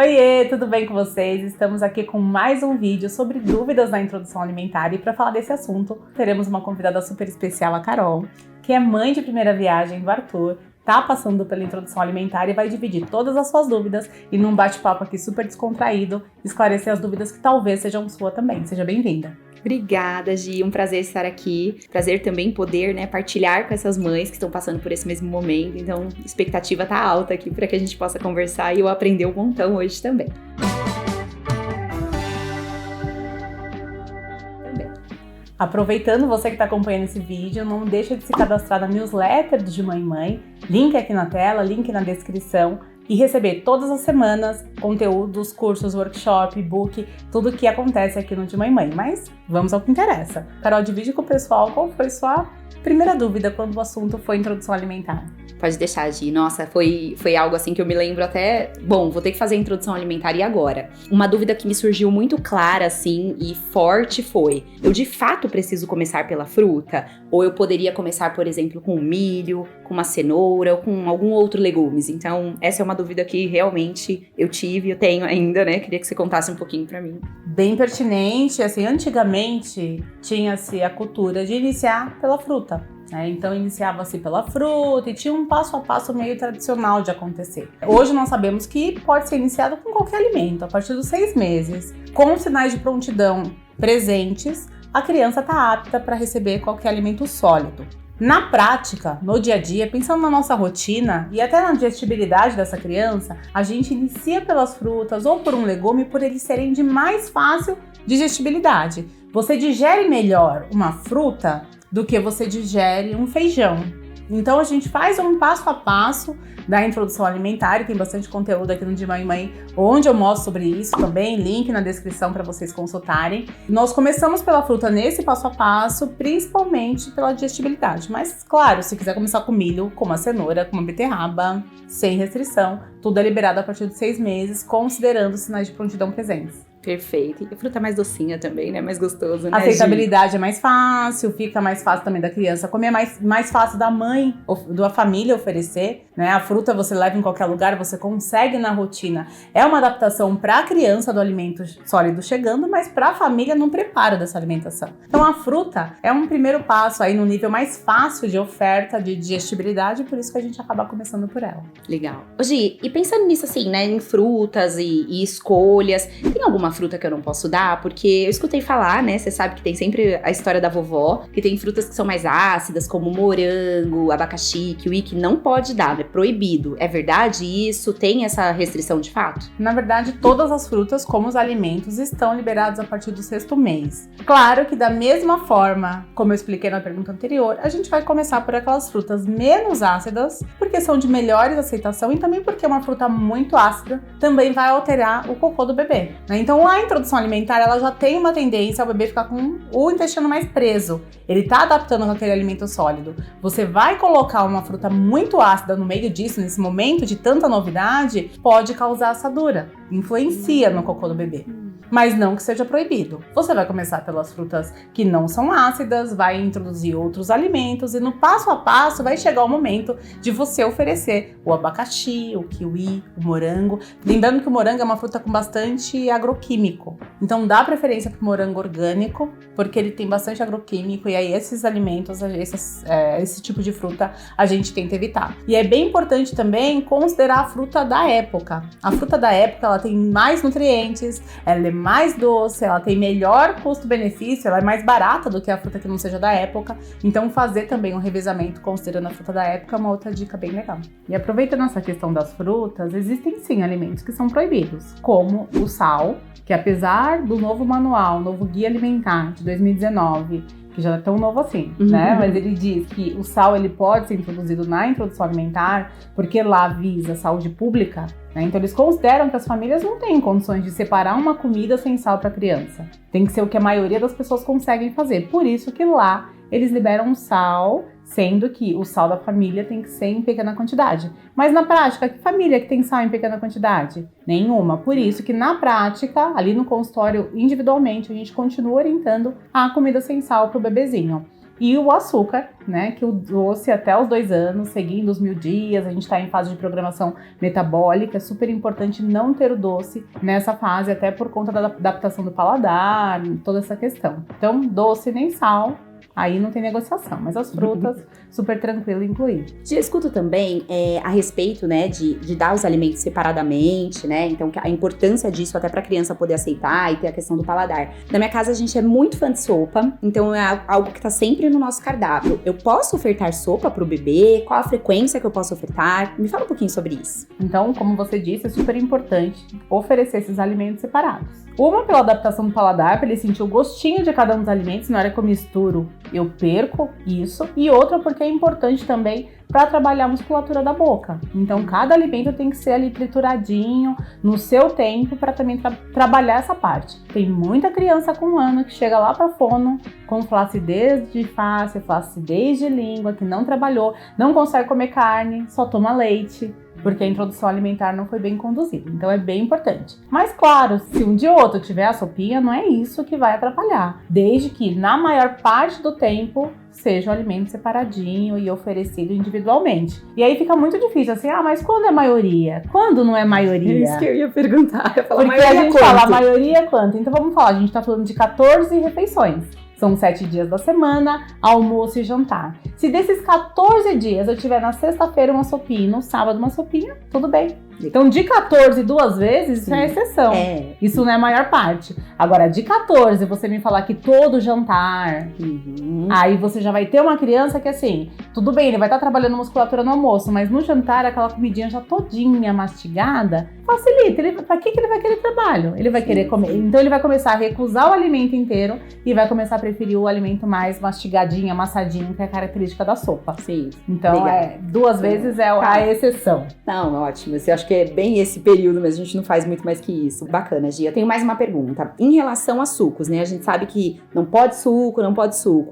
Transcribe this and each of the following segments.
Oiê, tudo bem com vocês? Estamos aqui com mais um vídeo sobre dúvidas na introdução alimentar e para falar desse assunto, teremos uma convidada super especial, a Carol, que é mãe de primeira viagem do Arthur, tá passando pela introdução alimentar e vai dividir todas as suas dúvidas e num bate-papo aqui super descontraído, esclarecer as dúvidas que talvez sejam sua também. Seja bem-vinda. Obrigada, Gi. Um prazer estar aqui. Prazer também poder, partilhar com essas mães que estão passando por esse mesmo momento. Então, a expectativa tá alta aqui para que a gente possa conversar e eu aprender um montão hoje também. Aproveitando você que está acompanhando esse vídeo, não deixa de se cadastrar na newsletter do De Mãe em Mãe, link aqui na tela, link na descrição, e receber todas as semanas conteúdos, cursos, workshop, e-book, tudo que acontece aqui no De Mãe em Mãe. Mas vamos ao que interessa. Carol, divide com o pessoal qual foi sua primeira dúvida quando o assunto foi introdução alimentar. Pode deixar, Gi. Nossa, foi algo assim que eu me lembro até... Bom, vou ter que fazer a introdução alimentar e agora? Uma dúvida que me surgiu muito clara, assim, e forte foi: eu de fato preciso começar pela fruta? Ou eu poderia começar, por exemplo, com milho, com uma cenoura ou com algum outro legumes? Então, essa é uma dúvida que realmente eu tive, eu tenho ainda, Queria que você contasse um pouquinho pra mim. Bem pertinente, assim, antigamente tinha-se a cultura de iniciar pela fruta. Então iniciava-se pela fruta e tinha um passo a passo meio tradicional de acontecer. Hoje nós sabemos que pode ser iniciado com qualquer alimento, a partir dos 6 meses, com sinais de prontidão presentes, a criança está apta para receber qualquer alimento sólido. Na prática, no dia a dia, pensando na nossa rotina e até na digestibilidade dessa criança, a gente inicia pelas frutas ou por um legume por eles serem de mais fácil digestibilidade. Você digere melhor uma fruta do que você digere um feijão. Então a gente faz um passo a passo da introdução alimentar e tem bastante conteúdo aqui no De Mãe em Mãe, onde eu mostro sobre isso também, link na descrição para vocês consultarem. Nós começamos pela fruta nesse passo a passo, principalmente pela digestibilidade. Mas claro, se quiser começar com milho, com uma cenoura, com uma beterraba, sem restrição, tudo é liberado a partir de 6 meses, considerando sinais de prontidão presentes. Perfeito. E a fruta mais docinha também, Mais gostoso, A aceitabilidade é mais fácil, fica mais fácil também da criança comer, mais fácil da mãe, da família oferecer, A fruta você leva em qualquer lugar, você consegue na rotina. É uma adaptação para a criança do alimento sólido chegando, mas para a família no preparo dessa alimentação. Então a fruta é um primeiro passo aí no nível mais fácil de oferta, de digestibilidade, por isso que a gente acaba começando por ela. Legal. Ô, Gi, e pensando nisso assim, em frutas e escolhas, tem alguma fruta que eu não posso dar? Porque eu escutei falar, Você sabe que tem sempre a história da vovó, que tem frutas que são mais ácidas, como morango, abacaxi, kiwi, que não pode dar, é proibido. É verdade isso? Tem essa restrição de fato? Na verdade, todas as frutas, como os alimentos, estão liberados a partir do 6º mês. Claro que da mesma forma, como eu expliquei na pergunta anterior, a gente vai começar por aquelas frutas menos ácidas, porque são de melhores aceitação e também porque uma fruta muito ácida também vai alterar o cocô do bebê, Então, a introdução alimentar, ela já tem uma tendência ao bebê ficar com o intestino mais preso. Ele tá adaptando com aquele alimento sólido. Você vai colocar uma fruta muito ácida no meio disso, nesse momento de tanta novidade, pode causar assadura. Influencia no cocô do bebê. Mas não que seja proibido. Você vai começar pelas frutas que não são ácidas, vai introduzir outros alimentos e no passo a passo vai chegar o momento de você oferecer o abacaxi, o kiwi, o morango. Lembrando que o morango é uma fruta com bastante agroquímico. Então dá preferência para o morango orgânico, porque ele tem bastante agroquímico e aí esses alimentos, esse tipo de fruta a gente tenta evitar. E é bem importante também considerar a fruta da época. A fruta da época, ela tem mais nutrientes, ela é mais doce, ela tem melhor custo-benefício, ela é mais barata do que a fruta que não seja da época. Então fazer também um revezamento considerando a fruta da época é uma outra dica bem legal. E aproveitando essa questão das frutas, existem sim alimentos que são proibidos, como o sal, que apesar do novo manual, novo guia alimentar de 2019, que já é tão novo assim, Mas ele diz que o sal ele pode ser introduzido na introdução alimentar porque lá visa saúde pública, Então eles consideram que as famílias não têm condições de separar uma comida sem sal para a criança. Tem que ser o que a maioria das pessoas conseguem fazer. Por isso que lá eles liberam o sal, sendo que o sal da família tem que ser em pequena quantidade. Mas na prática, que família que tem sal em pequena quantidade? Nenhuma. Por isso que na prática, ali no consultório individualmente, a gente continua orientando a comida sem sal para o bebezinho. E o açúcar, né, que o doce até os 2 anos, seguindo os 1000 dias, a gente está em fase de programação metabólica, é super importante não ter o doce nessa fase, até por conta da adaptação do paladar, toda essa questão. Então, doce nem sal, aí não tem negociação, mas as frutas, super tranquilo incluir. Eu escuto também a respeito, né, de dar os alimentos separadamente, né, então a importância disso até para a criança poder aceitar e ter a questão do paladar. Na minha casa a gente é muito fã de sopa, então é algo que tá sempre no nosso cardápio. Eu posso ofertar sopa pro bebê? Qual a frequência que eu posso ofertar? Me fala um pouquinho sobre isso. Então, como você disse, é super importante oferecer esses alimentos separados. Uma pela adaptação do paladar, para ele sentir o gostinho de cada um dos alimentos, na hora que eu misturo, eu perco isso. E outra porque é importante também para trabalhar a musculatura da boca. Então, cada alimento tem que ser ali trituradinho, no seu tempo, para também trabalhar essa parte. Tem muita criança com 1 ano que chega lá para fono com flacidez de face, flacidez de língua, que não trabalhou, não consegue comer carne, só toma leite, porque a introdução alimentar não foi bem conduzida. Então é bem importante. Mas claro, se um dia ou outro tiver a sopinha, não é isso que vai atrapalhar. Desde que, na maior parte do tempo, seja o alimento separadinho e oferecido individualmente. E aí fica muito difícil, assim, mas quando é maioria? Quando não é maioria? É isso que eu ia perguntar. Porque a gente fala, a maioria é quanto? Então vamos falar, a gente tá falando de 14 refeições. São 7 dias da semana, almoço e jantar. Se desses 14 dias eu tiver na sexta-feira uma sopinha e no sábado uma sopinha, tudo bem. Então, de 14 2 vezes, isso é exceção. Isso não é a maior parte. Agora, de 14, você me falar que todo jantar, aí você já vai ter uma criança que, assim, tudo bem, ele vai estar trabalhando musculatura no almoço, mas no jantar, aquela comidinha já todinha mastigada, facilita. Pra que ele vai querer trabalho? Ele vai querer comer. Então, ele vai começar a recusar o alimento inteiro e vai começar a preferir o alimento mais mastigadinho, amassadinho, que é a característica da sopa. Sim. Então, 2 vezes é a exceção. Não, ótimo. Eu acho que é bem esse período, mas a gente não faz muito mais que isso. Bacana, Gia. Eu tenho mais uma pergunta. Em relação a sucos, né? A gente sabe que não pode suco,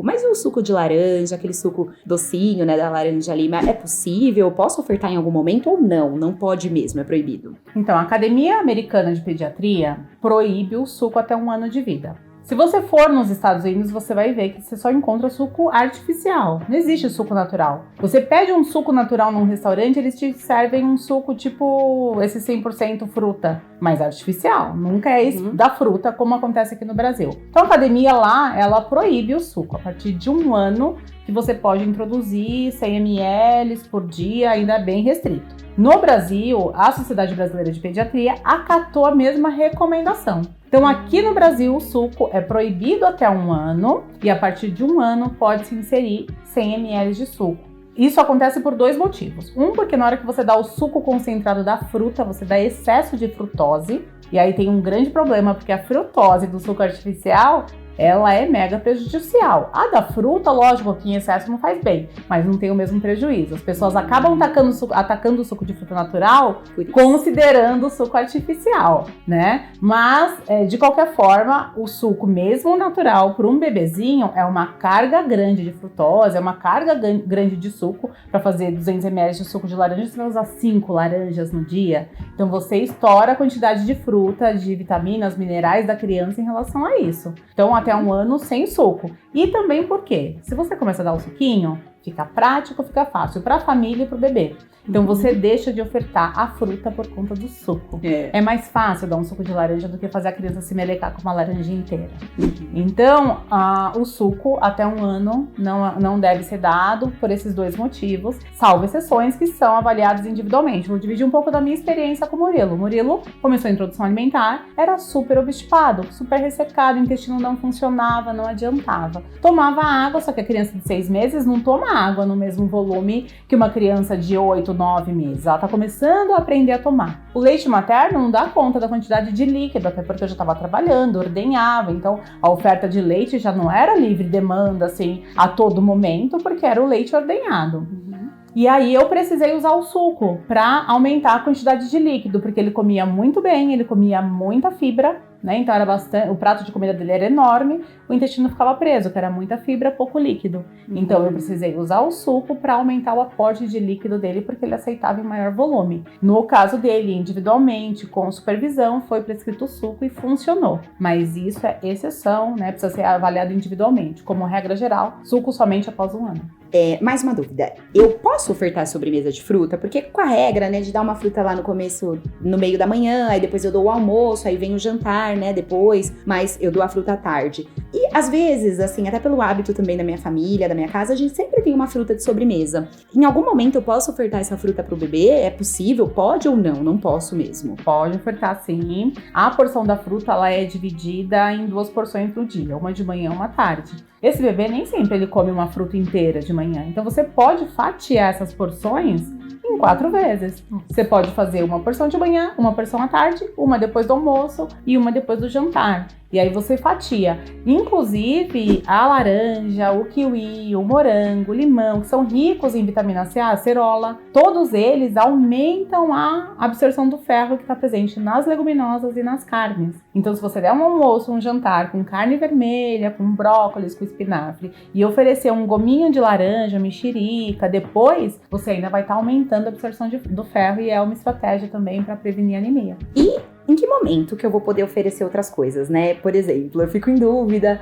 mas o suco de laranja, aquele suco docinho, né, da laranja lima, é possível? Posso ofertar em algum momento ou não? Não pode mesmo, é proibido. Então, a Academia Americana de Pediatria proíbe o suco até 1 ano de vida. Se você for nos Estados Unidos, você vai ver que você só encontra suco artificial. Não existe suco natural. Você pede um suco natural num restaurante, eles te servem um suco tipo esse 100% fruta, mas artificial. Nunca é da fruta, como acontece aqui no Brasil. Então a academia lá, ela proíbe o suco. A partir de 1 ano que você pode introduzir 100 ml por dia, ainda bem restrito. No Brasil, a Sociedade Brasileira de Pediatria acatou a mesma recomendação. Então, aqui no Brasil, o suco é proibido até 1 ano e a partir de 1 ano pode-se inserir 100 ml de suco. Isso acontece por 2 motivos. Porque na hora que você dá o suco concentrado da fruta, você dá excesso de frutose. E aí tem um grande problema, porque a frutose do suco artificial, ela é mega prejudicial. A da fruta, lógico, que em excesso não faz bem, mas não tem o mesmo prejuízo. As pessoas acabam atacando o suco de fruta natural, considerando o suco artificial, né? Mas, de qualquer forma, o suco mesmo natural para um bebezinho é uma carga grande de frutose, é uma carga grande de suco. Para fazer 200 ml de suco de laranja, você vai usar 5 laranjas no dia. Então, você estoura a quantidade de fruta, de vitaminas, minerais da criança em relação a isso. Então, até 1 ano sem suco. E também porque, se você começa a dar o suquinho, fica prático, fica fácil para a família e para o bebê. Então você deixa de ofertar a fruta por conta do suco. É mais fácil dar um suco de laranja do que fazer a criança se melecar com uma laranja inteira. Então, o suco até 1 ano não deve ser dado por esses 2 motivos, salvo exceções que são avaliadas individualmente. Vou dividir um pouco da minha experiência com o Murilo. O Murilo começou a introdução alimentar, era super obstipado, super ressecado, o intestino não funcionava, não adiantava. Tomava água, só que a criança de 6 meses não toma água no mesmo volume que uma criança de 8, 9 meses. Ela tá começando a aprender a tomar. O leite materno não dá conta da quantidade de líquido, até porque eu já estava trabalhando, ordenhava, então a oferta de leite já não era livre demanda, assim, a todo momento, porque era o leite ordenhado. E aí eu precisei usar o suco para aumentar a quantidade de líquido, porque ele comia muito bem, ele comia muita fibra, né? Então era bastante, o prato de comida dele era enorme, o intestino ficava preso, que era muita fibra, pouco líquido. Então eu precisei usar o suco para aumentar o aporte de líquido dele, porque ele aceitava em maior volume. No caso dele, individualmente, com supervisão, foi prescrito o suco e funcionou. Mas isso é exceção, né? Precisa ser avaliado individualmente. Como regra geral, suco somente após um ano. Mais uma dúvida. Eu posso ofertar sobremesa de fruta? Porque com a regra, né, de dar uma fruta lá no começo, no meio da manhã, aí depois eu dou o almoço, aí vem o jantar, né, depois, mas eu dou a fruta à tarde. E às vezes, assim, até pelo hábito também da minha família, da minha casa, a gente sempre tem uma fruta de sobremesa. Em algum momento eu posso ofertar essa fruta pro bebê? É possível? Pode ou não? Não posso mesmo. Pode ofertar sim. A porção da fruta, ela é dividida em 2 porções no dia, uma de manhã e uma à tarde. Esse bebê nem sempre ele come uma fruta inteira de manhã, então você pode fatiar essas porções em 4 vezes. Você pode fazer uma porção de manhã, uma porção à tarde, uma depois do almoço e uma depois do jantar. E aí você fatia. Inclusive, a laranja, o kiwi, o morango, o limão, que são ricos em vitamina C, a acerola, todos eles aumentam a absorção do ferro que está presente nas leguminosas e nas carnes. Então, se você der um almoço, um jantar com carne vermelha, com brócolis, com espinafre, e oferecer um gominho de laranja, mexerica, depois, você ainda vai estar aumentando a absorção do ferro, e é uma estratégia também para prevenir anemia. E em que momento que eu vou poder oferecer outras coisas, né? Por exemplo, eu fico em dúvida,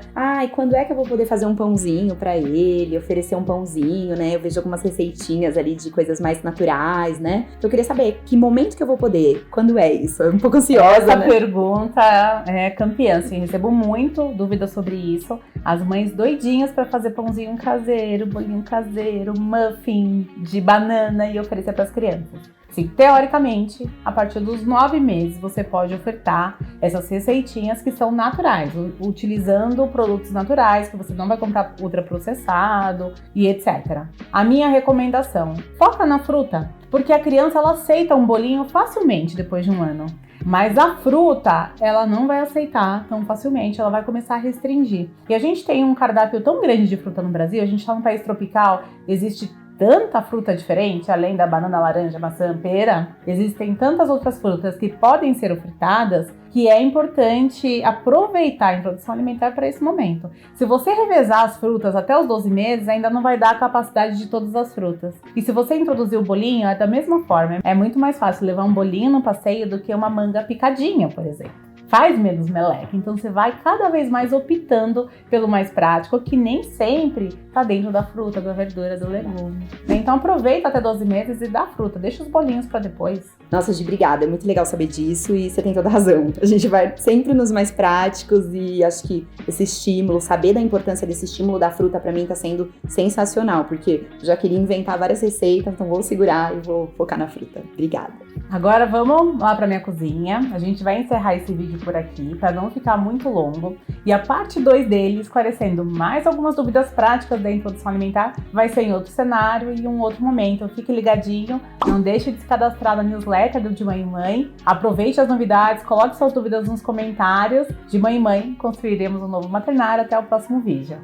quando é que eu vou poder fazer um pãozinho pra ele, oferecer um pãozinho, né? Eu vejo algumas receitinhas ali de coisas mais naturais, né? Então eu queria saber que momento que eu vou poder, quando é isso? Eu tô um pouco ansiosa, Essa né? pergunta é campeã, assim, recebo muito dúvidas sobre isso. As mães doidinhas pra fazer pãozinho caseiro, bolinho caseiro, muffin de banana e oferecer pras crianças. Sim, teoricamente, a partir dos 9 meses, você pode ofertar essas receitinhas que são naturais, utilizando produtos naturais, que você não vai comprar ultraprocessado e etc. A minha recomendação, foca na fruta, porque a criança ela aceita um bolinho facilmente depois de um ano. Mas a fruta, ela não vai aceitar tão facilmente, ela vai começar a restringir. E a gente tem um cardápio tão grande de fruta no Brasil, a gente está num país tropical, existe tanta fruta diferente, além da banana, laranja, maçã, pera, existem tantas outras frutas que podem ser ofertadas, que é importante aproveitar a introdução alimentar para esse momento. Se você revezar as frutas até os 12 meses, ainda não vai dar a capacidade de todas as frutas. E se você introduzir o bolinho, é da mesma forma. É muito mais fácil levar um bolinho no passeio do que uma manga picadinha, por exemplo. Faz menos meleca, então você vai cada vez mais optando pelo mais prático, que nem sempre está dentro da fruta, da verdura, do legume. Então aproveita até 12 meses e dá fruta, deixa os bolinhos para depois. Nossa, Gi, obrigada, é muito legal saber disso e você tem toda a razão. A gente vai sempre nos mais práticos e acho que esse estímulo, saber da importância desse estímulo da fruta pra mim tá sendo sensacional, porque eu já queria inventar várias receitas, então vou segurar e vou focar na fruta. Obrigada. Agora vamos lá para minha cozinha. A gente vai encerrar esse vídeo por aqui para não ficar muito longo. E a parte 2 dele, esclarecendo mais algumas dúvidas práticas da introdução alimentar, vai ser em outro cenário e em um outro momento. Fique ligadinho, não deixe de se cadastrar na newsletter do De Mãe em Mãe. Aproveite as novidades, coloque suas dúvidas nos comentários. De Mãe em Mãe, construiremos um novo maternário. Até o próximo vídeo.